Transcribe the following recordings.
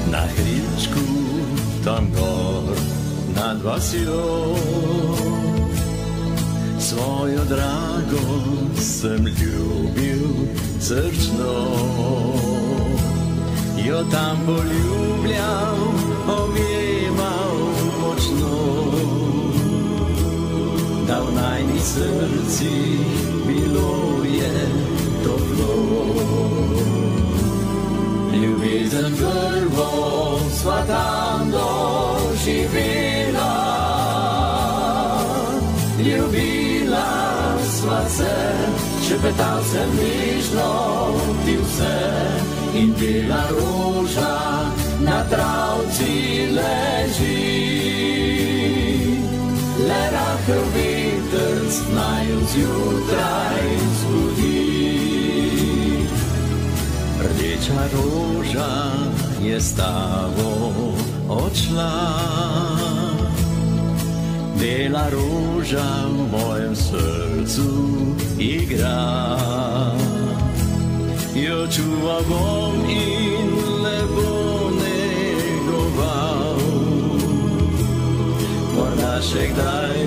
Na chvíľčku tam gor nad vasiou svoju drago sem ljubil srčno. Jo tam poljubljal, objemal močno, da v najni srci bilo je toplo. Ljubezen prvo sva tam doživela, ljubila sva se, šepetal sem nežno ti vse, in bela roža na travci leži. Le rahel vetrc naju zjutraj zbudi. Rdeča roža je s tabo odšla, bela roža v mojem srcu igra. Jo čuval bom in lepo negoval, morda še kdaj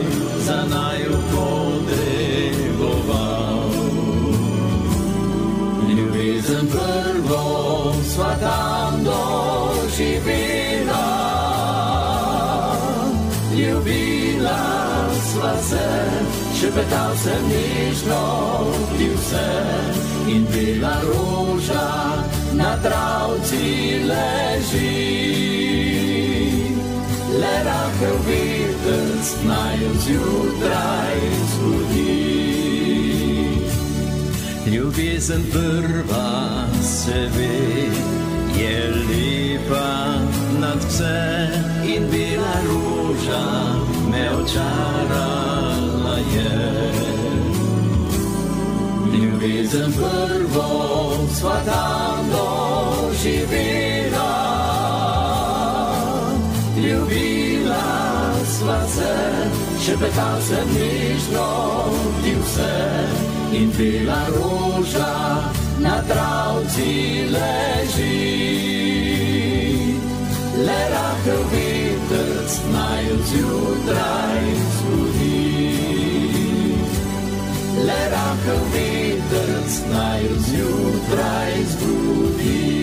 za naju potreboval. Ljubezen prvo sva tam doživela, ljubila sva se, šepetal sem nežno ti vse, in bela roža na travci leži. Le rahel vetrc naju zjutraj zbudi. Ljubezen prva se ve, je lepa nad vse, in bela roža me očarala je. Ljubezen prvo sva tam doživela, ljubila sva se, šepetal sem nežno ti vse, in bela roža na travci leži. Le rahel vetrc naju zjutraj zbudi. Le rahel vetrc naju zjutraj zbudi.